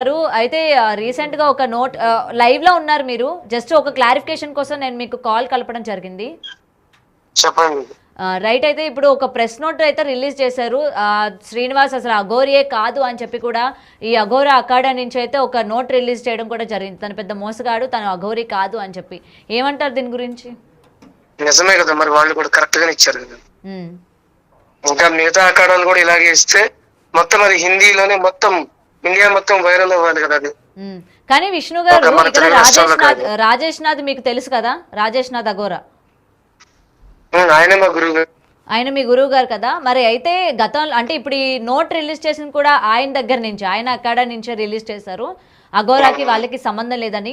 అయితే రీసెంట్ గా ఒక నోట్ లైవ్ లో ఉన్నారు మీరు. జస్ట్ ఒక క్లారిఫికేషన్ కోసం నేను మీకు కాల్ కలపడం జరిగింది. చెప్పండి. రైట్. అయితే ఇప్పుడు ఒక ప్రెస్ నోట్ అయితే రిలీజ్ చేశారు. శ్రీనివాస్ అసలు అఘోరియే కాదు అని చెప్పి కూడా ఈ అఘోరా అఖాడా నుంచి అయితే ఒక నోట్ రిలీజ్ చేయడం కూడా జరిగింది. తను పెద్ద మోసగాడు, తను అఘోరి కాదు అని చెప్పి. ఏమంటారు దీని గురించి? నిజమే కదా, మరి వాళ్ళు కూడా కరెక్ట్ గానే ఇచ్చారు కదా. ఉమ్, ఇంకా మిగతా అఖాడాలు కూడా ఇలాగే ఇస్తే మొత్తం అది హిందీలోనే మొత్తం ఇండియా మొత్తం వైరల్ అవ్వాలి కదా అది. ఉమ్. కానీ విష్ణు గారు ఒక మన ఇక్కడ తెలుగు రాష్ట్రాల్లో కాదు. రాజేష్ నాథ్ మీకు తెలుసు కదా, రాజేష్ నాథ్ అఘోరా ఆయనే మా గురువు గారు. ఆయన మీ గురువు గారు కదా. మరి అయితే గతంలో అంటే ఇప్పుడు ఈ నోట్ రిలీజ్ చేసింది కూడా ఆయన దగ్గర నుంచి, ఆయన అక్కడ నుంచే రిలీజ్ చేశారు. అఘోరాకి వాళ్ళకి సంబంధం లేదని.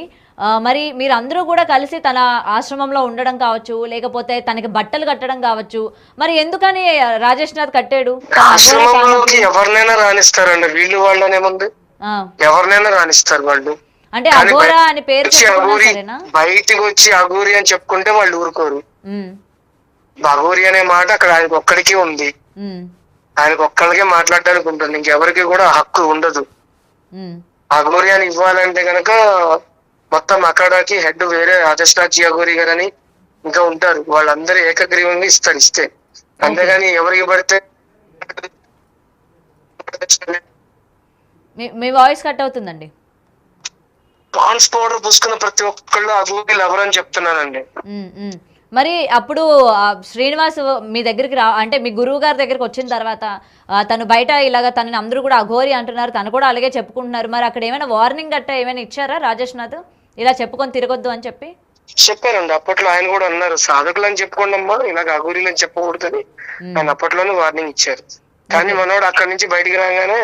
మరి మీరు అందరూ కూడా కలిసి తన ఆశ్రమంలో ఉండడం కావచ్చు, లేకపోతే తనకి బట్టలు కట్టడం కావచ్చు, మరి ఎందుకని రాజేష్ నాథ్ కట్టాడు? ఆశ్రమంలోకి ఎవరినైనా రాణిస్తారండి, వీళ్ళు వాళ్ళనేముంది, ఎవరినైనా రాణిస్తారు వాళ్ళు. అంటే అఘోరా అని పేరు బయటికి వచ్చి అఘోరి అని చెప్పుకుంటే వాళ్ళు ఊరుకోరు. అఘోరి అనే మాట అక్కడ ఆయనకు ఒక్కడికి ఉంది, ఆయనకు ఒక్కడికే మాట్లాడడానికి ఉంటుంది, ఇంకెవరికి కూడా హక్కు ఉండదు. అఘోరి అని ఇవ్వాలంటే గనక మొత్తం అఖాడాకి హెడ్ వేరే రాజేష్నాథ్ అఘోరి గారు అని ఇంకా ఉంటారు, వాళ్ళందరూ ఏకగ్రీవంగా ఇస్తారు ఇస్తే. అంతేగాని ఎవరికి పడితే. మీ వాయిస్ కట్ అవుతుందండి. పాన్స్ పౌడర్ పూసుకున్న ప్రతి ఒక్కళ్ళు అఘోరీలు ఎవరని చెప్తున్నానండి. మరి అప్పుడు శ్రీనివాస్ మీ దగ్గరికి అంటే మీ గురువు గారి దగ్గరికి వచ్చిన తర్వాత తను బయట ఇలాగ తనని అందరూ కూడా అఘోరి అంటున్నారు, తను కూడా అలాగే చెప్పుకుంటున్నారు. మరి అక్కడ ఏమైనా వార్నింగ్ గట్టా ఏమైనా ఇచ్చారా రాజేష్ నాథ్, ఇలా చెప్పుకొని తిరగొద్దు అని చెప్పి? చెప్పారండి, అప్పట్లో ఆయన కూడా అన్నారు, సాధకులు అని చెప్పుకోండి అమ్మా, ఇలాగ అఘోరీలు అని చెప్పకూడదని ఆయన అప్పట్లోనే వార్నింగ్ ఇచ్చారు. కానీ మనోడు అక్కడి నుంచి బయటికి రాగానే,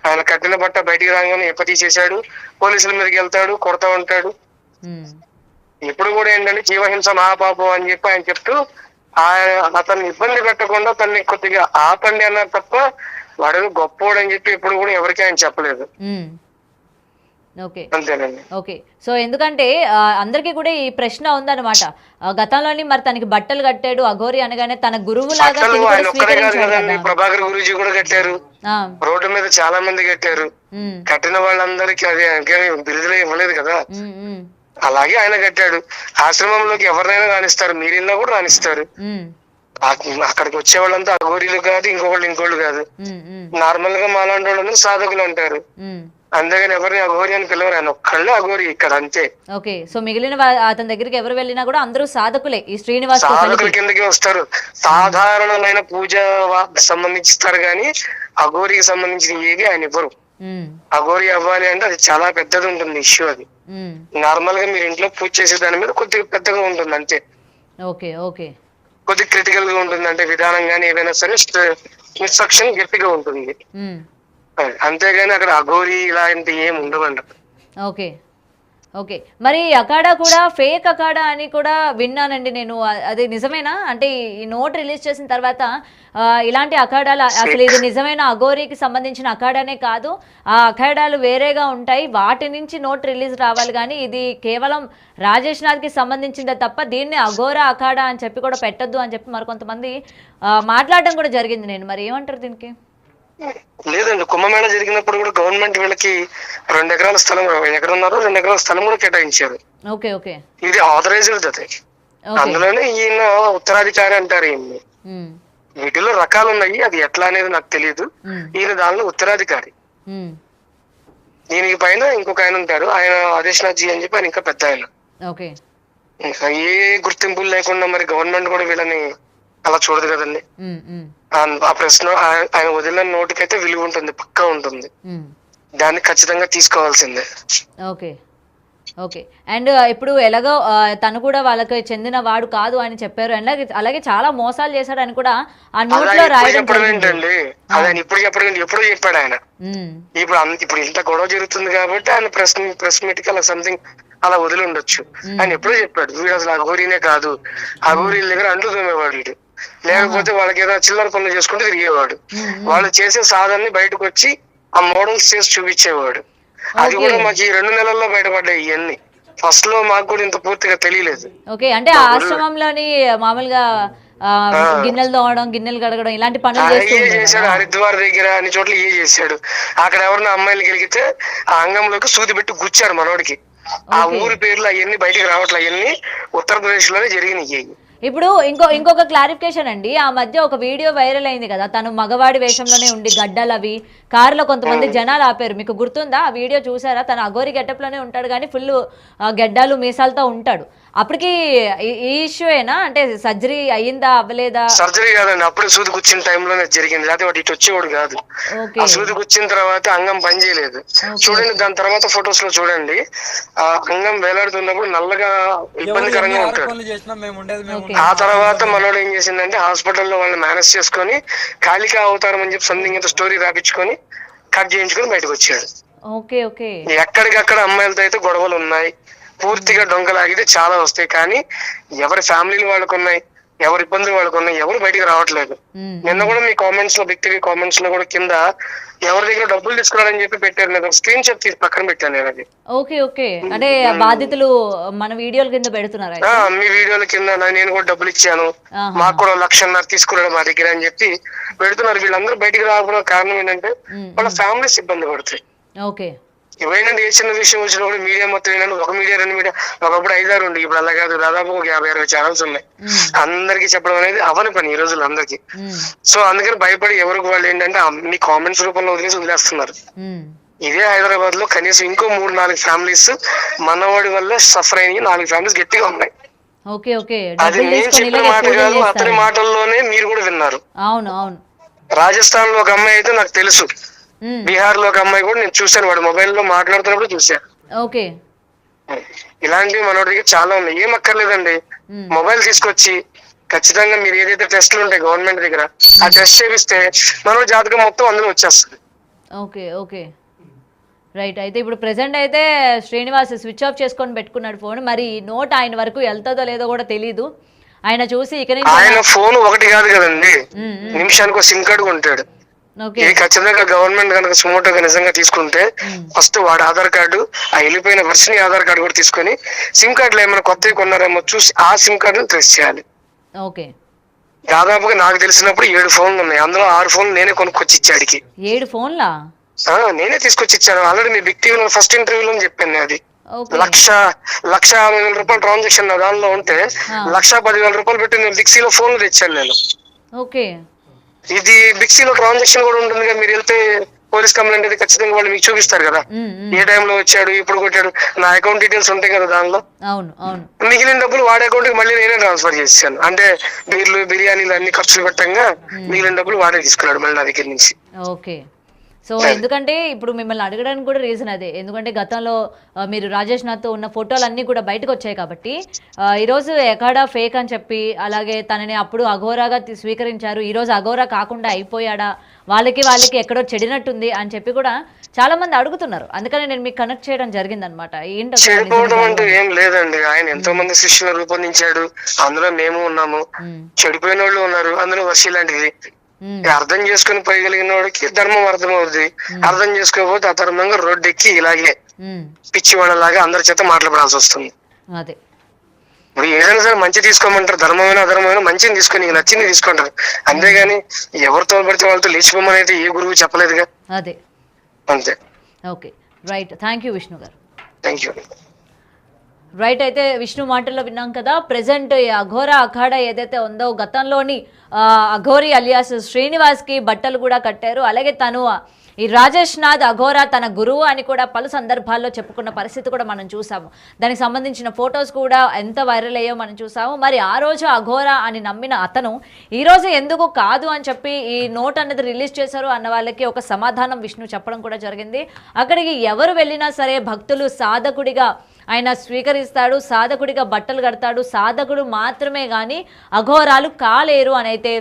ఆయన కట్టిన బట్ట బయటికి రాగానే ఎప్ప తీసేశాడు, పోలీసుల మీదకి వెళ్తాడు, కొడతా ఉంటాడు. ఇప్పుడు కూడా ఏంటంటే జీవహింస మహాపాపం అని చెప్పి ఆయన చెప్తూ అతన్ని ఇబ్బంది పెట్టకుండా తనని కొద్దిగా ఆపండి అన్నారు తప్ప వాడు గొప్పోడు అని చెప్పి ఇప్పుడు కూడా ఎవరికి ఆయన చెప్పలేదు. ఓకే అంతేనండి. ఓకే. సో ఎందుకంటే అందరికీ కూడా ఈ ప్రశ్న ఉందన్నమాట. గతంలోని మరి తనకి బట్టలు కట్టాడు అఘోరి అనగానే తన గురువు లాగా ఆయన ఒక్కడే కాదు కదండి, ప్రభాకర్ గురూజీ కూడా కట్టారు, రోడ్డు మీద చాలా మంది కట్టారు. కట్టిన వాళ్ళందరికీ అదే బిరుదులు ఇవ్వలేదు కదా, అలాగే ఆయన కట్టాడు. ఆశ్రమంలోకి ఎవరినైనా రాణిస్తారు, మీరిన్నా కూడా రాణిస్తారు. అక్కడికి వచ్చే వాళ్ళంతా అఘోరీలు కాదు, ఇంకోళ్ళు కాదు. నార్మల్ గా మాలాంటి వాళ్ళందరూ సాధకులు అంటారు, అంతేగాని ఎవరిని అఘోరి అని పిలవరు, ఆయన ఒక్కళ్ళే అఘోరి ఇక్కడ, అంతే. ఓకే. సో మిగిలిన అతని దగ్గరికి ఎవరు వెళ్ళినా కూడా అందరూ సాధకులే, ఈ శ్రీనివాస్ సాధకుల కిందకి వస్తారు. సాధారణమైన పూజ సంబంధించిస్తారు గాని అఘోరికి సంబంధించిన ఏది ఆయన ఇవ్వరు. అఘోరి అవ్వాలి అంటే అది చాలా పెద్దది ఉంటుంది ఇష్యూ. అది నార్మల్ గా మీరు ఇంట్లో పూజ చేసే దాని మీద కొద్దిగా పెద్దగా ఉంటుంది అంతే. Okay okay. కొద్దిగా క్రిటికల్ గా ఉంటుంది, అంటే విధానం గానీ ఏదైనా సరే ఇన్స్ట్రక్షన్ గట్టిగా ఉంటుంది, అంతేగాని అక్కడ అఘోరి ఇలాంటి ఏమి ఉండవండి. Okay okay. మరి అఖాడా కూడా ఫేక్ అఖాడా అని కూడా విన్నానండి నేను, అది నిజమేనా? అంటే ఈ నోట్ రిలీజ్ చేసిన తర్వాత ఇలాంటి అఖాడాలు అసలు ఇది నిజమైన అఘోరికి సంబంధించిన అఖాడానే కాదు, ఆ అఖాడాలు వేరేగా ఉంటాయి, వాటి నుంచి నోట్ రిలీజ్ రావాలి, కానీ ఇది కేవలం రాజేష్ నాథ్కి సంబంధించిందే తప్ప దీన్ని అఘోరా అఖాడా అని చెప్పి కూడా పెట్టద్దు అని చెప్పి మరికొంతమంది మాట్లాడడం కూడా జరిగింది. నేను మరి ఏమంటారు దీనికి? లేదండి, కుంభమేళ జరిగినప్పుడు కూడా గవర్నమెంట్ వీళ్ళకి 2 ఎకరాల స్థలం, ఎకరన్నర 2 ఎకరాల స్థలం కూడా కేటాయించారు. Okay okay. ఇది ఆథరైజ్డ్ అది, అందులోనే ఈయన ఉత్తరాధికారి అంటారు ఈయన్ని. వీటిలో రకాలు ఉన్నాయి, అది ఎట్లా అనేది నాకు తెలియదు. ఈయన దానిలో ఉత్తరాధికారి. దీనికి పైన ఇంకొక ఆయన ఉంటారు, ఆయన ఆదేశ్నాథ్ జీ అని చెప్పి ఆయన ఇంకా పెద్ద ఆయన. ఏ గుర్తింపులు లేకుండా మరి గవర్నమెంట్ కూడా వీళ్ళని అలా చూడదు కదండి. ఆ ప్రశ్న ఆయన వదిలిన నోటికైతే విలువ ఉంటుంది, పక్కా ఉంటుంది, దాన్ని ఖచ్చితంగా తీసుకోవాల్సిందే. Okay okay. అండ్ ఇప్పుడు ఎలాగో తను కూడా వాళ్ళకి చెందిన వాడు కాదు అని చెప్పారు, అలాగే చాలా మోసాలు చేశాడు అని కూడా ఆ నోట్ లో చెప్పడం ఏంటండి, ఆయన ఇప్పుడు చెప్పడం ఎప్పుడు చెప్పాడు ఆయన. ఇప్పుడు ఇంత గొడవ జరుగుతుంది కాబట్టి ఆయన ప్రెస్ మీట్ కి అలా సంథింగ్ అలా వదిలి ఉండొచ్చు. ఆయన ఎప్పుడో చెప్పాడు వీడు అసలు అఘోరీనే కాదు, అఘోరీల దగ్గర అంట్లు తోమేవాడు, లేకపోతే వాళ్ళకి ఏదో చిల్లర పనులు చేసుకుంటూ తిరిగేవాడు, వాళ్ళు చేసే సాధనని బయటకు వచ్చి ఆ మోడల్స్ చేసి చూపించేవాడు. అది కూడా మాకు ఈ 2 నెలల్లో బయటపడ్డాయి ఇవన్నీ. ఫస్ట్ లో మాకు కూడా ఇంత పూర్తిగా తెలియలేదు. ఓకే. అంటే ఆశ్రమంలోని మామూలుగా గిన్నెలు తోమడం, గిన్నెలు కడగడం ఇలాంటి పనులు చేస్తూ ఇయే ఉండేవాడా? చేశాడు, హరిద్వార్ దగ్గర అన్ని చోట్ల ఇయే చేశాడు. అక్కడ ఎవరిన అమ్మాయిలు గెలిగితే ఆ అంగంలోకి సూది పెట్టి గుచ్చారు మనోడికి. ఆ ఓకే. ఊరి పేర్లు అవన్నీ బయటికి రావట్లే, అవన్నీ ఉత్తరప్రదేశ్ లోనే జరిగినాయి. ఇప్పుడు ఇంకొక క్లారిఫికేషన్ అండి. ఆ మధ్య ఒక వీడియో వైరల్ అయింది కదా, తను మగవాడి వేషంలోనే ఉండి గడ్డలు అవి కారులో కొంతమంది జనాలు ఆపారు, మీకు గుర్తుందా? ఆ వీడియో చూసారా? తను అఘోరి గెటప్ లోనే ఉంటాడు కానీ ఫుల్ గడ్డాలు మీసాలతో ఉంటాడు. అప్పటికి ఈ ఇష్యూ ఏనా, అంటే సర్జరీ అయ్యిందా అవ్వలేదా? సర్జరీ కాదండి, అప్పుడే సూది కూర్చిన టైంలోనే జరిగింది, లేకపోతే వాటి ఇటు వచ్చేవాడు కాదు. ఓకే ఆ సూది కూర్చిన తర్వాత అంగం పని చేయలేదు. చూడండి దాని తర్వాత ఫొటోస్ లో చూడండి, ఆ అంగం వేలాడుతున్నప్పుడు నల్లగా ఇబ్బందికరంగా ఉంటాడు. ఆ తర్వాత మనోడు ఏం చేసిందంటే హాస్పిటల్లో వాళ్ళని మేనేజ్ చేసుకొని కాళికా అవతారం అని చెప్పి సంథింగ్ ఇంత స్టోరీ రాపించుకొని కట్ చేయించుకొని బయటకు వచ్చాడు. ఓకే ఓకే ఎక్కడికక్కడ అమ్మాయిలతో అయితే గొడవలు ఉన్నాయి, పూర్తిగా డొంకలాగితే చాలా వస్తాయి, కానీ ఎవరి ఫ్యామిలీలు వాళ్ళకు ఉన్నాయి, ఎవరి ఇబ్బందులు వాళ్ళకు ఉన్నాయి, ఎవరు బయటికి రావట్లేదు. నిన్న కూడా మీ కామెంట్స్ లో, వ్యక్తి కామెంట్స్ లో కూడా కింద ఎవరి దగ్గర డబ్బులు తీసుకున్నారని చెప్పి పెట్టారు, నేను స్క్రీన్ షాట్ తీసి పక్కన పెట్టాను నేను అది. ఓకే ఓకే అంటే బాధితులు మన వీడియోల కింద పెడుతున్నారు. మీ వీడియోల కింద నేను కూడా డబ్బులు ఇచ్చాను, మాకు కూడా 1.5 లక్ష తీసుకున్నాడు మా దగ్గర అని చెప్పి పెడుతున్నారు. వీళ్ళందరూ బయటికి రావడం కారణం ఏంటంటే వాళ్ళ ఫ్యామిలీస్ ఇబ్బంది పడుతాయి. ఓకే ఇవేంటంటే ఏ చిన్న విషయం వచ్చినప్పుడు మీడియా మొత్తం ఏంటంటే ఒక మీడియా 2 మీడియా, ఒకప్పుడు 5-6 ఉండి, ఇప్పుడు అలా కాదు, దాదాపు ఒక 50-60 ఛానల్స్ ఉన్నాయి. అందరికి చెప్పడం అనేది అవని పని ఈ రోజుల్లో అందరికి. సో అందుకని భయపడి ఎవరికి వాళ్ళు ఏంటంటే మీ కామెంట్స్ రూపంలో వదిలేస్తున్నారు. ఇదే హైదరాబాద్ లో కనీసం ఇంకో 3-4 ఫ్యామిలీస్ మనవాడి వల్ల సఫర్ అయిన 4 ఫ్యామిలీస్ గట్టిగా ఉన్నాయి. ఓకే ఓకే అది నేను చెప్పిన మాట కాదు, అతని మాటల్లోనే మీరు కూడా విన్నారు. అవును అవును. రాజస్థాన్ లో ఒక అమ్మాయి అయితే నాకు తెలుసు, బీహార్ లో ఒక అమ్మాయి కూడా నేను చూశాను, వాడు మొబైల్ లో మాట్లాడుతున్నప్పుడు చూశాను. ఓకే ఇలాంటివి మనోడికి చాలా ఉన్నాయి. ఏం అక్కర్లేదండి, మొబైల్ తీసుకొచ్చి ఖచ్చితంగా మీరు ఏదైతే టెస్ట్లు ఉంటాయి గవర్నమెంట్ దగ్గర, ఆ టెస్ట్ చేపిస్తే మనోడి జాతకం మొత్తం అందులో వచ్చేస్తుంది. Okay okay right. అయితే ఇప్పుడు ప్రెసెంట్ అయితే శ్రీనివాస్ స్విచ్ ఆఫ్ చేసుకొని పెట్టుకున్నాడు ఫోన్. మరి నోట్ ఆయన వరకు వెళ్తుందో లేదో కూడా తెలీదు. ఆయన చూసి ఇక నుంచి ఆయన ఫోన్ ఒకటి కాదు కదండి, నిమిషానికి ఒక సిమ్ కార్డు కొంటాడు. ఇది ఖచ్చితంగా గవర్నమెంట్ కనుక సుమోటోగా నిజంగా తీసుకుంటే ఫస్ట్ వాడు ఆధార్ కార్డు, ఆ వెళ్ళిపోయిన వర్షన్ ఆధార్ కార్డు కూడా తీసుకొని సిమ్ కార్డులు ఏమైనా కొత్తవి కొన్నారేమో చూసి ఆ సిమ్ కార్డుని ట్రేస్ చేయాలి. ఓకే దాదాపుగా నాకు తెలిసినప్పుడు 7 ఫోన్లు ఉన్నాయి, అందులో 6 ఫోన్లు నేనే కొనుక్కొచ్చి ఇచ్చాడికి. 7 ఫోన్లా? నేనే తీసుకొచ్చి ఇచ్చాను. ఆల్రెడీ మీ బిగ్ టీవీలో ఫస్ట్ ఇంటర్వ్యూలో చెప్పాను. అది 1,50,000 రూపాయలు ట్రాన్సాక్షన్ దానిలో ఉంటే 1,10,000 రూపాయలు పెట్టి నేను బిక్సీలో ఫోన్లు తెచ్చాను నేను. ఓకే ఇది బిక్సీలో ట్రాన్సాక్షన్ కూడా ఉంటుంది కదా, మీరు వెళ్తే పోలీస్ కంప్లైంట్ అయితే ఖచ్చితంగా వాళ్ళు మీకు చూపిస్తారు కదా, ఏ టైంలో వచ్చాడు, ఇప్పుడు కొట్టాడు, నా అకౌంట్ డీటెయిల్స్ ఉంటాయి కదా దానిలో. అవును అవును. మిగిలిన డబ్బులు వాడే అకౌంట్ కి మళ్ళీ నేనే ట్రాన్స్ఫర్ చేశాను. అంటే బీర్లు బిర్యానీలు అన్ని ఖర్చులు పెట్టంగా మిగిలిన డబ్బులు వాడే తీసుకున్నాడు మళ్ళీ నా దగ్గర నుంచి. ఓకే. సో ఎందుకంటే ఇప్పుడు మిమ్మల్ని అడగడానికి కూడా రీజన్ అదే, ఎందుకంటే గతంలో మీరు రాజేష్ నాథ్తో ఉన్న ఫోటోలు అన్నీ కూడా బయటకు వచ్చాయి కాబట్టి ఈరోజు ఎకాడా ఫేక్ అని చెప్పి, అలాగే తనని అప్పుడు అఘోరాగా స్వీకరించారు, ఈరోజు అఘోరా కాకుండా అయిపోయాడా, వాళ్ళకి ఎక్కడో చెడినట్టుంది అని చెప్పి కూడా చాలా మంది అడుగుతున్నారు. అందుకని నేను మీకు కనెక్ట్ చేయడం జరిగింది అనమాట. చెడిపోవడం అంటూ ఏం లేదండి, ఆయన ఎంతో మంది శిష్యులను రూపొందించాడు, అందులో మేము ఉన్నాము, చెడిపోయిన వాళ్ళు ఉన్నారు, అందులో వర్షి లాంటిది. అర్థం చేసుకుని పోయగలిగిన వాడికి ధర్మం అర్థం అవుతుంది, అర్థం చేసుకోకపోతే అధర్మంగా రోడ్డు ఎక్కి ఇలాగే పిచ్చి వాళ్ళలాగా అందరి చేత మాట్లాడాల్సి వస్తుంది. అదే ఇప్పుడు ఏదైనా సరే మంచి తీసుకోమంటారు, ధర్మమైన అధర్మమైన మంచిని తీసుకొని నీకు నచ్చింది తీసుకుంటారు, అంతేగాని ఎవరితో పడితే వాళ్ళతో లేచిపోమని అయితే ఏ గురువు చెప్పలేదుగా. అదే అంతే. Okay right, thank you Vishnu garu. Thank you. Right. అయితే విష్ణు మాటల్లో విన్నాం కదా, ప్రెసెంట్ అఘోరా అఖాడా ఏదైతే ఉందో గతంలోని అఘోరి అలియాస్ శ్రీనివాస్కి బట్టలు కూడా కట్టారు. అలాగే తను ఈ రాజేష్ నాథ్ అఘోరా తన గురువు అని కూడా పలు సందర్భాల్లో చెప్పుకున్న పరిస్థితి కూడా మనం చూసాము. దానికి సంబంధించిన ఫొటోస్ కూడా ఎంత వైరల్ అయ్యో మనం చూసాము. మరి ఆ రోజు అఘోరా అని నమ్మిన అతను ఈరోజు ఎందుకు కాదు అని చెప్పి ఈ నోట్ అనేది రిలీజ్ చేశారు అన్న వాళ్ళకి ఒక సమాధానం విష్ణు చెప్పడం కూడా జరిగింది. అక్కడికి ఎవరు వెళ్ళినా సరే భక్తులు సాధకుడిగా ఆయన స్వీకరిస్తాడు, సాధకుడిగా బట్టలు కడతాడు, సాధకుడు మాత్రమే కానీ అఘోరాలు కాలేరు అని అయితే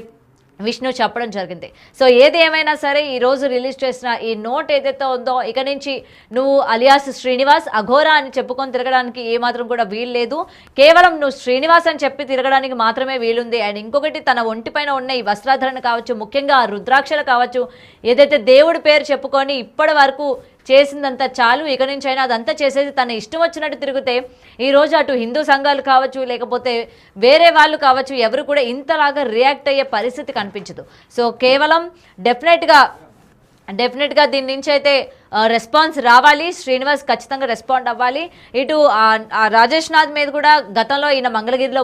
విష్ణు చెప్పడం జరిగింది. సో ఏది ఏమైనా సరే ఈరోజు రిలీజ్ చేసిన ఈ నోట్ ఏదైతే ఉందో ఇక నుంచి నువ్వు అలియాస్ శ్రీనివాస్ అఘోరా అని చెప్పుకొని తిరగడానికి ఏమాత్రం కూడా వీలు లేదు. కేవలం నువ్వు శ్రీనివాస్ అని చెప్పి తిరగడానికి మాత్రమే వీలుంది. అండ్ ఇంకొకటి తన ఒంటిపైన ఉన్న ఈ వస్త్రాధరణ కావచ్చు, ముఖ్యంగా రుద్రాక్షలు కావచ్చు, ఏదైతే దేవుడి పేరు చెప్పుకొని ఇప్పటి వరకు చేసిందంతా చాలు, ఇక నుంచి అయినా అదంతా చేసేసి తన ఇష్టం వచ్చినట్టు తిరిగితే ఈరోజు అటు హిందూ సంఘాలు కావచ్చు, లేకపోతే వేరే వాళ్ళు కావచ్చు, ఎవరు కూడా ఇంతలాగా రియాక్ట్ అయ్యే పరిస్థితి కనిపించదు. సో కేవలం డెఫినెట్గా దీని నుంచి అయితే రెస్పాన్స్ రావాలి. శ్రీనివాస్ ఖచ్చితంగా రెస్పాండ్ అవ్వాలి. ఇటు రాజేష్ నాథ్ మీద కూడా గతంలో ఈయన మంగళగిరిలో